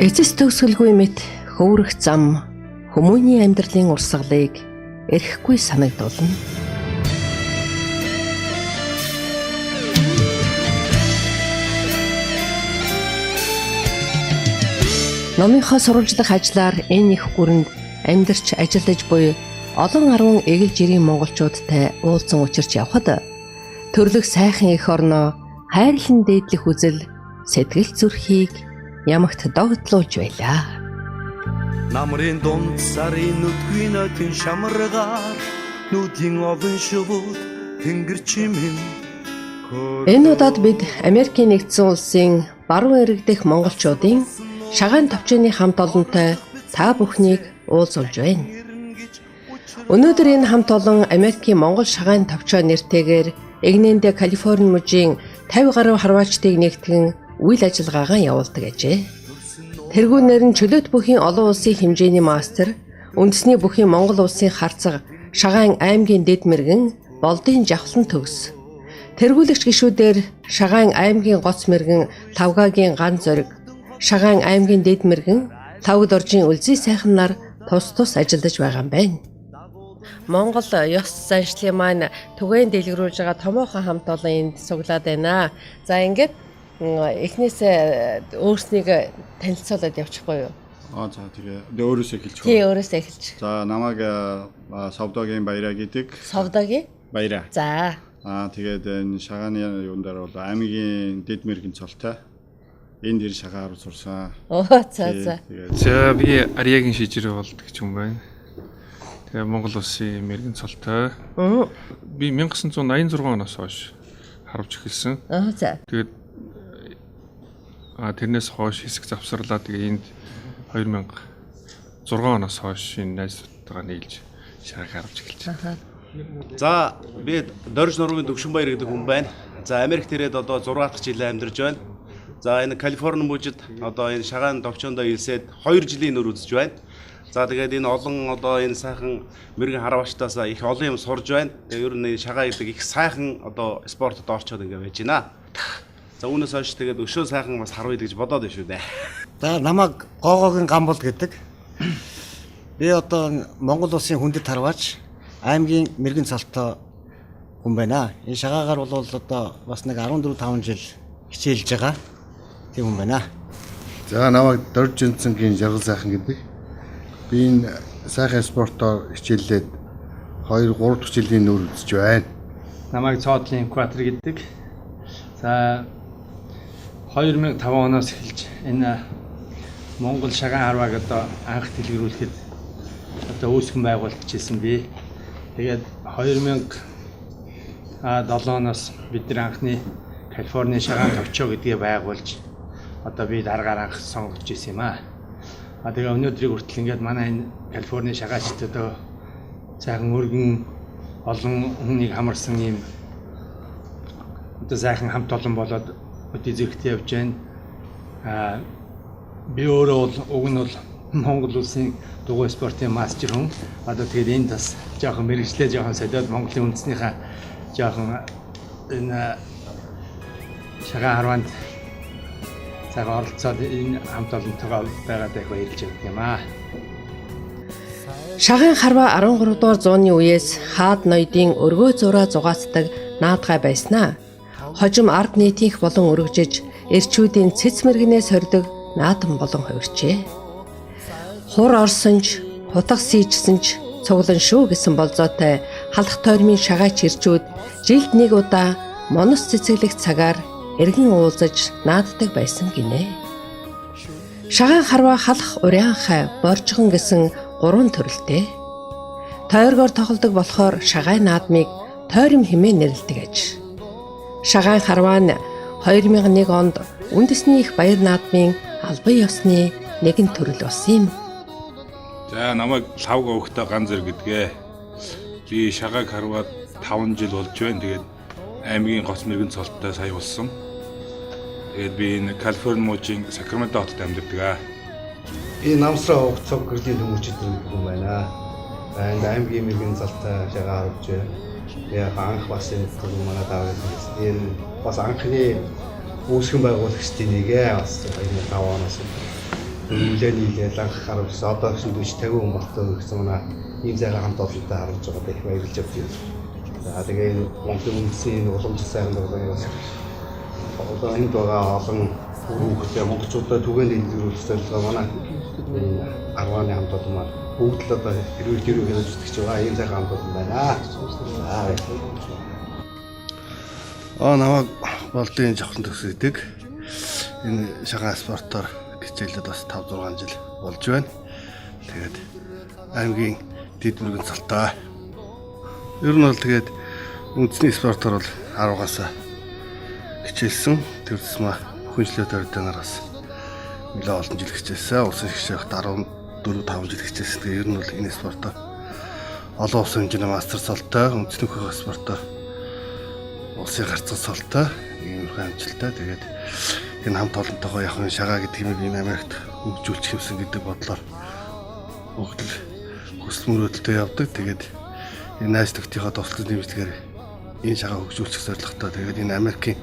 Эцэс төгсгөлгүй мэт хөврөх зам хүмүүний амьдралын урсгалыг эрхгүй санагдуулна. Номынхоо сурвалжлах ажлаар энэ их гүрэнд амьдарч ажиллаж буй олон 10 эгэл жирийн монголчуудтай уулзсан учирч явхад төрлөх сайхан эх орноо хайрлан дээдлэх үзэл сэтгэл зүрхийг ямагт догтлуулж байлаа. Намрын дунд сарын нүдгүй нотын шамаргаар нүдийн овон шувууд тэнгэр чимэн. Энэ удаад бид Америкийн нэгдсэн улсын баруун эрэг дэх монголчуудын шагаан товчооны хамт олонтой та бүхнийг уулзуулж байна. Өнөөдөр энэ хамт олон Америкийн монгол шагаан товчоо нэртэйгээр Эгнэндэ Калифорни мужийн 50 гаруй харваачдыг нэгтгэн үйл ажиллагаагаа явуулдаг ажээ. Тэргүүнээр нь чөлөөт бүхийн олон улсын хэмжээний мастер, үндэсний бүхийн Монгол улсын харцаг Шагаан аймгийн дэд мэргэн Болдын Жавхлан төгс. Тэргүүлэгч гишүүдээр Шагаан аймгийн гоц мэргэн Тавгагийн ган зориг, Шагаан аймгийн дэд мэргэн Тавд оржийн үлзий сайхан нар тус ажиллаж байгаа юм байна. Монгол ёс заншлын маань түгээн дэлгэрүүлж байгаа томоохон хамт олон энд суглаад байна. За ингээд эхнээсээ өөрснийг танилцуулаад явчихгүй юу? За тэгээ өөрөөсөө эхэлж байна. Тий, өөрөөсөө эхэлж. За намайг Совдогийн Баяраа гэдэг. Совдогийн Баяраа. За. Тэгээд энэ шагааны юун дээр бол аймгийн дэд мэргийн цолтой. Энд ир шагаар сурсан. За. За би Ариагийн шижирээ болдог ч юм байна. Тэгээ Монгол улсын мэргийн цолтой. Би 1986 оноос хойш харавж эхэлсэн. За. Тэгээд тэрнээс хойш хэсэг завсарлаа. Тэгээ энд 2006 оноос хойш энэ найзтайгаа нийлж шараг харавж эхэлж байна. За би Дорж нурмын Дөгшинбаяр гэдэг хүн байна. За Америкт ирээд одоо 6 дахь жилээ амьдарч байна. За энэ Калифорни мужид одоо энэ шагаан товчоондоо илсээд 2 жилийн нөр үзэж байна. За тэгээд энэ олон одоо энэ сайхан мэрэгэн харваачтаас их олон юм сурж байна. Тэгээ ер нь шагаа гэдэг их сайхан одоо спортод орчоод ингэ байж байна. За үүнээс хойш тэгээд өшөө сайхан бас харваа гэж бодоод байна шүү дээ. За намайг Гоогоогийн Гамбол гэдэг. Би одоо Монгол улсын хүндэт харваач аймгийн мэрэгэн цолтой хүн байна. Энэ шагаагаар бол одоо бас нэг 14-5 жил хичээлж байгаа тийм хүн байна. За намайг Дорж Жинцэнгийн Жаргал сайхан гэдэг. Би энэ сайхан спортоор хичээллээд 2-3 дахь жилийн нөр үзэж байна. Намайг Цоодлын Экватор гэдэг. За 2005 оноос эхэлж энэ Монгол шагаан харвааг одоо анх дэлгэрүүлэхэд одоо үүсгэн байгуулчихсан би. Тэгээд 2007 оноос бид нар анхны Калифорни шагаан товчоо гэдгийг байгуулж одоо би дараагаар анх сонгогдож ирсэн юм аа. Тэгээ өнөөдрийг хүртэл ингээд манай энэ Калифорни шагаачд одоо сайхан өргөн олон хүнийг хамарсан юм одоо сайхан хамт олон болоод өдөө зэрэгтэй явж байна. Би өөрөө бол уг нь бол Монгол улсын дугуй спортын мастер хүн. Одоо тэгээд энэ бас жоохон мэрэгчлээ жоохон солиод Монголын үндэснийхээ жоохон энэ шагаан харваанд цагаан оролцоод энэ хамт олонтойгоо байгаад их баярлж байна юм аа. Шагаан харваа 13 дугаар зууны үеэс хаад ноёдын өргөө зураа зугаацдаг наадгай байснаа. Хожим ард нийтийнх болон өргөжж эрчүүдийн цэц мэргэнээс хордог наадам болон хувирчээ. Хур орсон ч, хутга сийжсэн ч цуглан шүү гэсэн болзоотой халах тойрмын шагаач эрчүүд жилд нэг удаа монос цэцэглэх цагаар эргэн уулзаж нааддаг байсан гинэ. Шагаан харваа халах уряанхай боржгон гэсэн 3 төрөлтэй. Тойргоор тоглодог болохоор шагаан наадмыг тойром хэмээн нэрлэдэг аж. Шагаан харваа нь 2001 онд үндэсний их баяр наадмын албан ёсны нэгэн төрөл болсон юм. За намайг Лавга өгтө ган зэрэг гэдгээ. Би шагааг харваад 5 жил болж байна. Тэгээд аймгийн гоц мэрэгэн цолтой сая болсон. Тэгээд би энэ Калифорни мужийн Сакраменто хотод амьдардаг. Би намсраа өгцөг гэрлийн хүмүүжид хүн байна. Энд аймгийн мэрэгэн цолтой шагаа харж байна. Яг анх бас энэ манай даваад энэ бас анхны үүсгэн байгуулагчдын нэгэ бас 2005 оноос Үлээний хэлээд анх харуулсан. Одоо гэсэн 40 50 хүн болтой гэсэн манай ийм сайхан хамт олонтой харуулж байгаа их баярлж байна. За тэгээ Монголын үндэсний уламжлал сайхан байгууллагын одоо энд байгаа олон хүүхдээ монголчуудаа түгээн дэлгэрүүлж зорилгоо манай 10-ны хамт олон маань бүгд л одоо хэрвээ хийж үздэг ч байгаа ийм сайхан хамт олон байна. Намайг болдын жавхан төгсөйдөг. Энэ шагаан спортоор хичээлээд бас 5 6 жил болж байна. Тэгээд аймгийн дэд мөргэн цалтай. Ер нь бол тэгээд үндэсний спортоор бол 10-аас хичээлсэн. Тэр тусмаа хүнчлээд ордоноос нэлээд олон жил хичээлсэн. Улсын шгшээгт 14 5 жил хичээлсэн. Тэгээд ер нь бол энэ спортоор олон улсын хэмжээний мастер цалтай, үндэсний хөх спортоор улсын гарцсан цалтай ийм амжилттай. Тэгээд энэ хамт олонтойгоо явах шагаа гэдэг юм энэ Америкт хөгжүүлчих юмсан гэдэг бодлоор бүгд л хүсэл мөрөөдөлтөй явдаг. Тэгээд энэ найз нөхдийнхөө тусалж нэмэлтгээр энэ шагаа хөгжүүлчих зорилготой. Тэгээд энэ Америкийн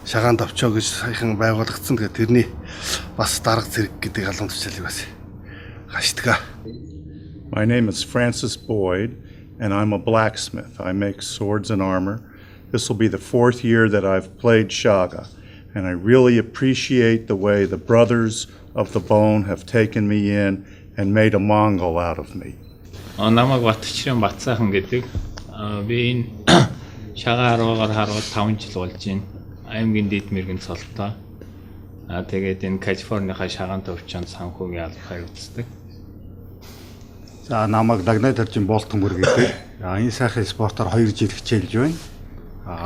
шагаан давчоо гэж саяхан байгуулагдсан. Тэгээд тэрний бас дарга зэрэг гэдэг албан тушаалыг бас гашдаг. My name is Francis Boyd and I'm a blacksmith. I make swords and armor. This will be the 4th year that I've played Shaga, and I really appreciate the way the brothers of the bone have taken me in and made a Mongol out of me. Намайг Батчрын Батсайхан гэдэг. Би энэ Шагаа 10-аар харуул 5 жил болж байна. Аймгийн дэд мэргэн цолтой. Тэгээд энэ Калифорнийнхаа шагаан төвчөнд санхүүгийн албахыг үздэг. За намайг Дагнай Таржин Болтонбөр гэдэг. Энэ сайхан спортоор 2 жил хичээлж байна.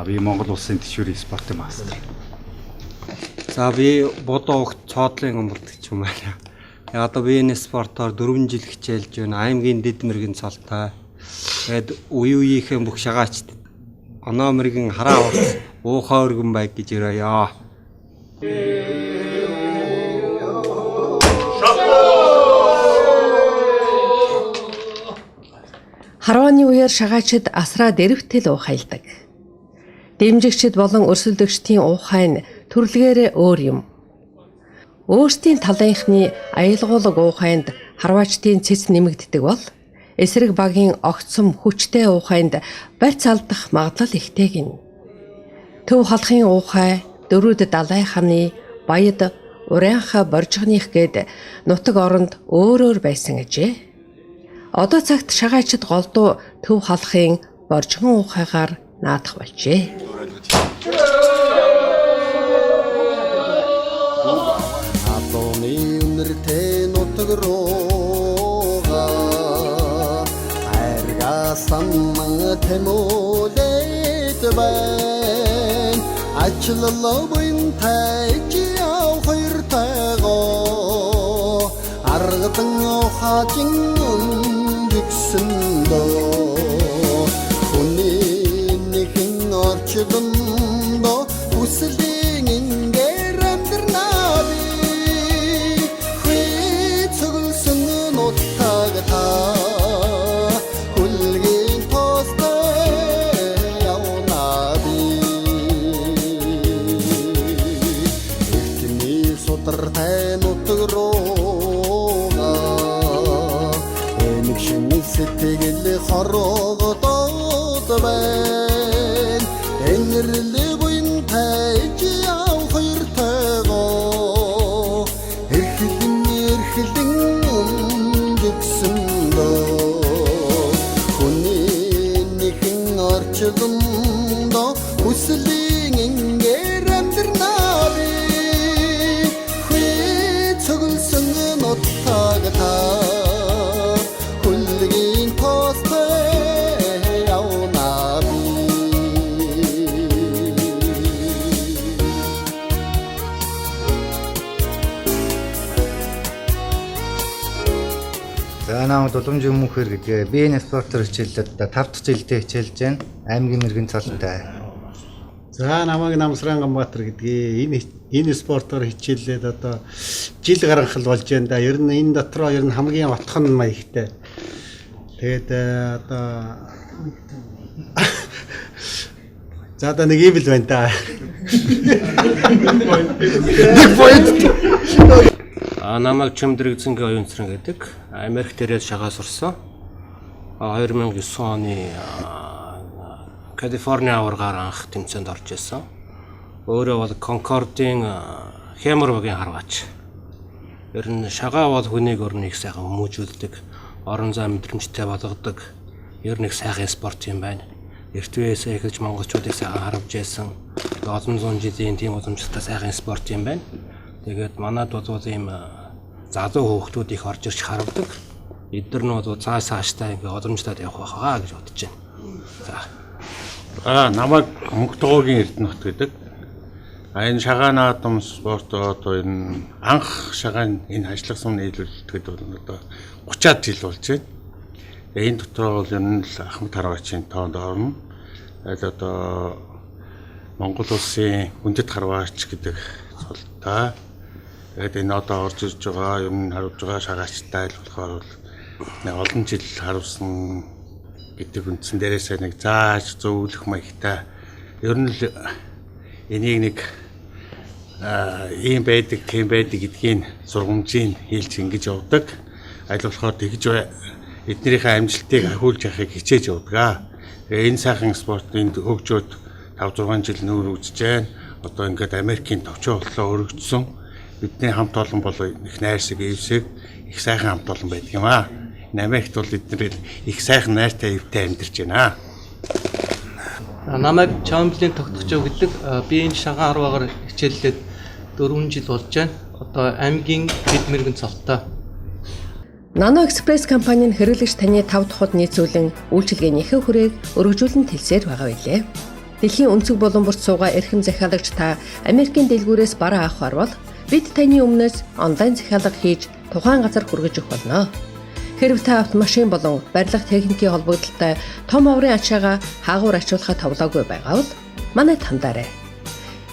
Би Монгол улсын тэшүүрийн спортын мастер. За би бодоо огт цоодлын гомболт гэж юм байна. Одоо би энэ спортоор 4 жил хичээлж байна. Аймгийн дэд мэргэн цолтой. Тэгээд үеийнхээ бүх шагаач оноо мэргэн хараа ус уухаа өргөн байг гэж өрөөё. Харвааны үеэр шагаачид асраа дэрвтэл уухайлдаг. Дэмжигчид болон өрсөлдөгчдийн уухай нь төрлөгээр өөр юм. Өөрсдийн талынхны аялгуулга уухайнд харваачдын цэц нэмэгддэг бол эсрэг багийн огцом хүчтэй уухайнд барьц алдах магадлал ихтэй гин. Төв халахын уухай, дөрүүд далай хамны, баяд, урайнха боржгоных гээд нутаг оронд өөр байсан гэжээ. Одоо цагт шагаачид голдуу төв халахын боржгон уухайгаар наадах болжээ. Адууны үнэртэй нутаг руугаа хайргасан тэмүүлээд байна. Ачлал буянтай жиав хоёртайгоо аргадан ухаажин үндгсэндөө орчдондоо хүслийн ингээр амьдрнаа би хүйцгэлсэн нутаг та хүлгийн постой явнаа би ихний судартай нутаг руугаа эмгшин сэтгэл хорогдоод байна. Энэрлээ буянтай жиав хоёртайгоо эрхлэн үндгсэндөө хүний нэгэн орчдондоо хүслийн ингээр амьдрнаа би хүйцгэлсэн нутаг та хүлгийн постой явнаа би. Намайг Дулумжиг Мөнхөр гэдэг. Би энэ спортоор хичээлээд 5 дахь жилдээ хичээлж байна. Аймгийн мэргэн цолтой. За намайг Намсран Ганбаатар гэдэг. Энэ спортоор хичээлээд одоо жил гаргахал болж байна да. Ер нь энэ дотроо ер нь хамгийн отхон маягтай. Тэгээд одоо за одоо нэг юм л байна да. Намайг Чимдрэгзэнгийн оюун цэрэн гэдэг. Америк дээрээ шагаа сурсан. 2009 оны Калифорни аваргаар анх тэмцээнд орж исэн. Өөрөө бол Конкордын хямар багийн харваач. Ер нь шагаа бол хүнийг өрнийг сайхан хүмүүжүүлдэг, орон зай мэдрэмжтэй болгодог. Ер нь сайхан спорт юм байна. Эртвээсээ эхэлж монголчуудыг сайхан харамж байсан. Олон зуун жилийн тийм уламжлалтай сайхан спорт юм байна. Тэгээд манад бол ийм залуу хүүхдүүд их орж ирж харамдаг. Эдгээр нь бол цаашдаа ингээ уламжлалтай явах байхаа гэж бодож байна. Намайг Мөнгөтгөөгийн Эрдэнэт гэдэг. Энэ шагаа наадам спорт одоо энэ анх шагаан энэ ажиллах сум нийлүүлэлтэд бол одоо 30-аад жил болж байна. Энэ дотор бол ер нь л Ахмад Харваачийн тоонд орно. Одоо Монгол улсын хүндэт харваач гэдэг цолтой. Тэгээд энэ одоо орж ирж байгаа юм харуулж байгаа шагаачтай л болохоор бол олон жил харуулсан гэдэг үндсэн дээрээсээ нэг зааж зөвлөх маягтай. Ер нь л энийг нэг ийм байдаг, тийм байдаг гэдгийг сургамжийн хэлж ингэж явдаг. Аль болохоор тэгж эднэрийнхээ амжилтыг ахиулж явахыг хичээж явдаг. Энэ сайхан спортын хөгжөөд 5-6 жил нүүр үзэж байна. Одоо ингээд Америкийн товчоо боллоо өргөжсөн. Бидний хамт олон бол их найрсаг эвсэг их сайхан хамт олон байдаг юм аа. Энэ Америкт бол эдгээр их сайхан найртай эвтэй амьдарч байна. Намайг Чамблын тогтгочоо гэдэг. Би энэ шагаан харваагаар хичээллээд 4 жил болж байна. Одоо аймгийн хэд мэрэгэн цолтой. Nano Express компанийн хэрэглэгч таны 5 дахуд нийцүүлэн үйлчилгээнийхээ хүрээг өргөжүүлэн тэлсээр байгаа билээ. Дэлхийн өнцөг болон бүрт суугаа эрхэм захиалагч та Америкийн дэлгүүрээс бараа авах орвол бид таны өмнөөс онлайн захиалга хийж тухайн газар хүргэж өгөх болно. Хэрв та автомашин болон барилга техникийн холбогдлолтой том оврын ачаагаа хаагуур ачуулахад товлоогүй байгаа бол манайд хандаарай.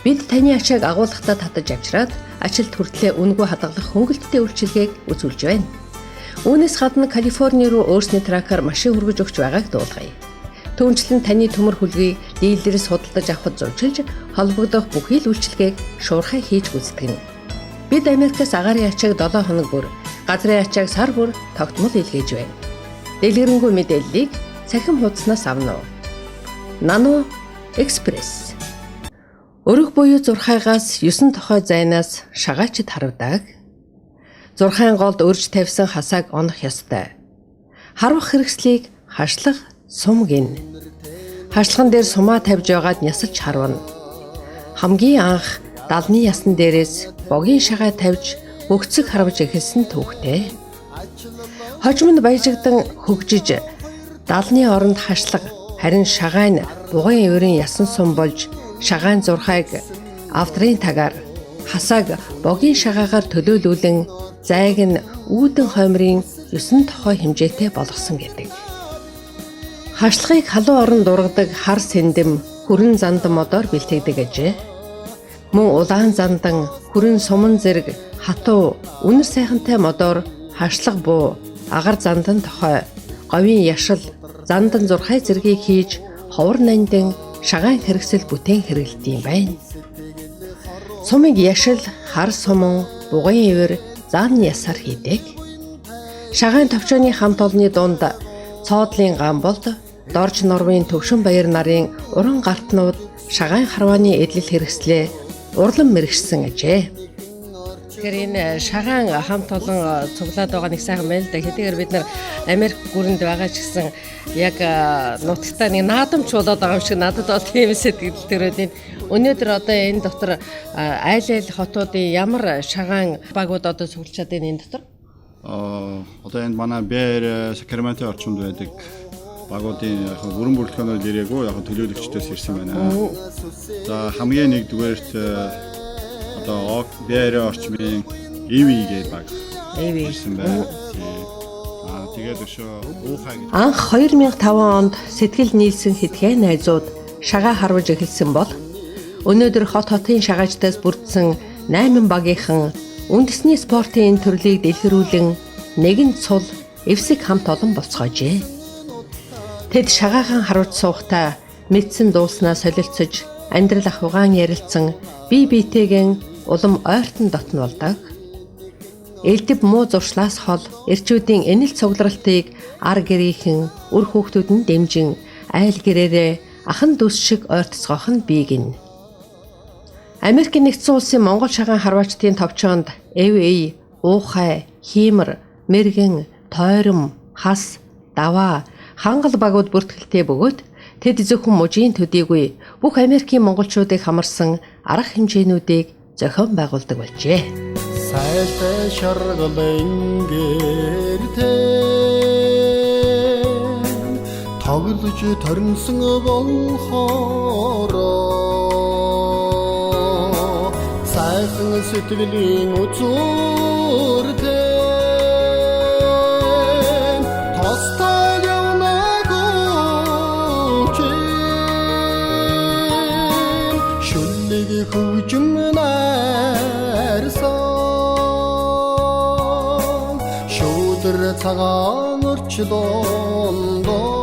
Бид таны ачааг агуулгахдаа татаж авчираад ажилд хүртлээр үнэгүй хадгалах хөнгөлөлттэй үйлчилгээг үзүүлж байна. Үүнээс гадна Калифорни руу өөрсний тракаар машин хүргэж өгч байгааг дуулгая. Түүнчлэн таны төмөр хөлгийг дилерээс худалдаж авахд зорчилж холбогдох бүхий л үйлчилгээг шуурхай хийж гүйцэтгэнэ. Бид Америкаас агаарын ачааг 7 хоног бүр, газрын ачааг сар бүр тогтмол илгээж байна. Дэлгэрэнгүй мэдээллийг цахим хуудаснаас авна уу? Nano Express. Өрөг буюу зурхайгаас 9 тохой зайнаас шагаачд харавдаг. Зурхайн голд өрж тавьсан хасааг онох ёстой. Харвах хэрэгслийг хашлах сум гин. Хашлаган дээр сумаа тавьж байгаад нясалж харвана. Хамгийн анх далны ясн дээрээс богийн шагаа тавьж өгцөг харвж эхэлсэн түүхтэй. Хожимд баяжигдан хөгжиж далны оронд хашлаг харин шагаан бугын өрийн ясан сум болж шагаан зурхайг авдрын тагаар хасааг богийн шагаагаар төлөөлүүлэн зайг нь үүдэн хоймрын 9 тохой хэмжээтэй болгосон гэдэг. Хашлагыг халуун орон дургадаг хар сэндэм хүрэн зандан модоор бэлтгэдэг ажээ. Мөн улаан зандан хүрэн суман зэрэг хатуу үнэр сайхантай модоор хашлаг буу агаар зандан тохой говийн яшил зандан зурхай зэргийг хийж ховор нандин шагаан хэрэгсэл бүтээн хэрэглэдэг юм байна. Сумыг яшил, хар суман, бугын ивэр, зааны ясаар хийдэг. Шагаан товчооны хамт олонны дунд цоодлын гамболд, дорж норвын төвшин баяр нарын уран гартнууд шагаан харвааны эдлэл хэрэгслээ урлан мэрэгшсэн ажээ. Тэгэхээр энэ шагаан хамт олон цуглаад байгаа нэг сайхан байл да. Хэдийгээр бид нар Америк гүрэнд байгаа ч гэсэн яг нутагтаа нэг наадамч болоод байгаа юм шиг надад бол тийм сэтгэл төрөөд энэ өнөөдөр одоо энэ дотор айл айл хотуудын ямар шагаан багууд одоо цуглаж чадсан энэ дотор? Одоо энэ манай Бээр Сакраменто орчинд байдаг багуудын яг бүрэн бүрэлдэхүүнээр ирээгүй яг төлөөлөгчдөөс ирсэн байна. За хамгийн нэгдүгээрт одоо Бээр орчмын EV гэдэг баг. EV ирсэн байна. Тэгээд анх 2005 онд сэтгэл нийлсэн хэдхэн найзууд шагаа харваж эхэлсэн бол өнөөдөр хотын шагаачдаас бүрдсэн 8 багийнхан үндэсний спортын төрлийг дэлгэрүүлэн нэгэн цул эвсэг хамт олон болцоожээ. Тэд шагаахан харуулж суухдаа мэдсэн дууснаа солилцож амьдрал ахуйгаан ярилцсан бие биетэйгэн улам ойртон дотно болдог. элдэв муу зуршлаас хол эрчүүдийн энэл цугларалтыг ар гэрийнхэн үр хүүхдүүд нь дэмжин айл гэрээрээ ахан дүүс шиг ойртцоох нь бий гин. Америкийн нэгдсэн улсын Монгол шагаан харваачдын товчоонд эв, уухай, хиймэр, мэргэн, тойром, хас, даваа, хангал багууд бүртгэлтэй бөгөөд тэд зөвхөн мужийн төдийгүй бүх Америкийн монголчуудыг хамарсан арга хэмжээнүүдийг зохион байгуулдаг болжээ. Сайлтай шаргалан гэртээ тоглож торнсон болохоороо сайхан сэтгэлийн үзүүртэй тостой явнаагүй шүллэг хөвжим найрсан шүүдэр цагаан орчлоондоо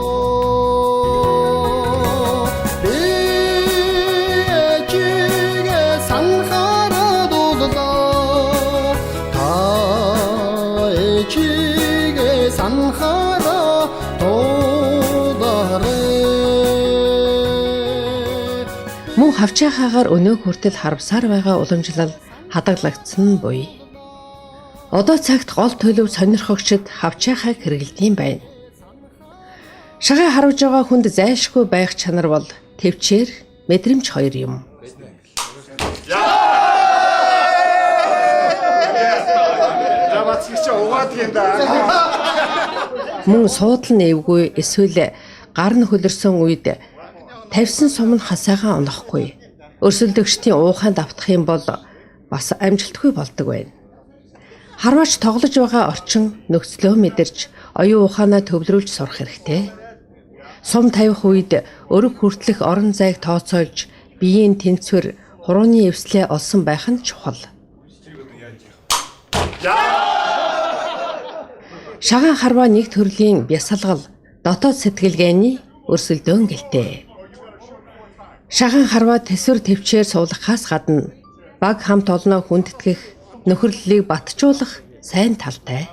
Мөн хавчаахаагаар өнөө хүртэл харвсаар байгаа уламжлал хадгалагдсан буй. Одоо цагт гол төлөв сонирхогчд хавчаахааг хэрэглэдэм байна. Шагаа харуулж байгаа хүнд зайлшгүй байх чанар бол төвчээр мэдрэмж хоёр юм. Мөн суудлан эвгүй эсвэл гар нь хөлөрсөн үед тавьсан сум нь хасаагаа онохгүй. Өрсөлдөгчдийн ууханд автах юм бол бас амжилтгүй болдог байна. Харваач тоглож байгаа орчин нөхцлөө мэдэрч оюун ухаанаа төвлөрүүлж сурах хэрэгтэй. Сум тавих үед өрөг хүртлэх орон зайг тооцоолж биеийн тэнцвэр хурууны эвслээ олсон байх нь чухал. Шагаан харваа нэг төрлийн бясалгал, дотоод сэтгэлгээний өрсөлдөөн гэлтэй. Шагаан харваа тэсвэр төвчээр суулгахаас гадна баг хамт олноо хүндэтгэх, нөхөрлөлийг батжуулах сайн талтай.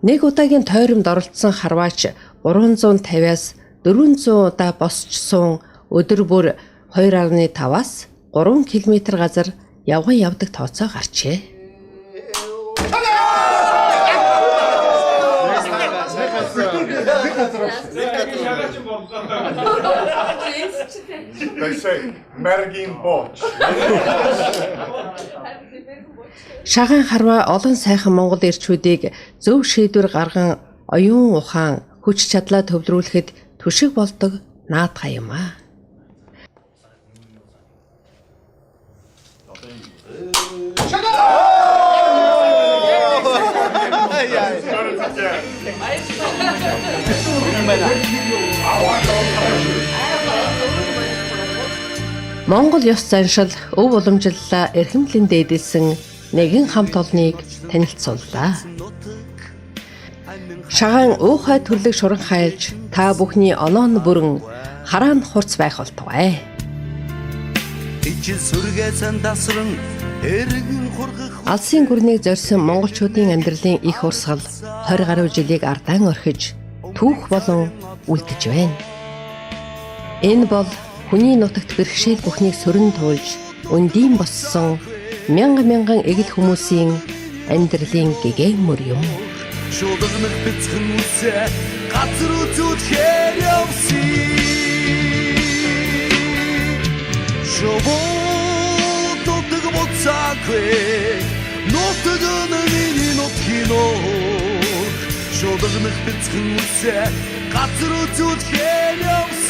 Нэг удаагийн тойромд оролцсон харваач 350-аас 400 удаа босчсон өдөр бүр 2.5-аас 3 км газар явган явдаг тооцоо гарчээ. Шагаан харваа олон сайхан монгол эрчүүдийг зөв шийдвэр гарган оюун ухаан хүч чадлаа төвлөрүүлэхэд түшиг болдог наадхай юм аа. Монгол ёс заншил өв уламжлалаа эрхэмлэн дээдэлсэн нэгэн хамт олныг танилцууллаа. Шагаан уухай төрлөг шуран хайлж та бүхний оноон бүрэн хараан хурц байх болтугай. Алсын гүрнийг зорьсон монголчуудын амьдралын их урсгал 20 гаруй жилийг ардaan орхиж түүх болон үлдэж байна. Энэ бол хүний нутагт бэрхшээл бүхнийг сөрөн туулж өндийн боссон мянган эгэл хүмүүсийн амьдралын гэгээмөр юм. Шуудагнах бяцхан үсэ газар үзүүлэхээр явсан. Шовотог боцаагүй нутаг миний нутгиноо. Шуудагнах бяцхан үсэ газар үзүүлэхээр явсан.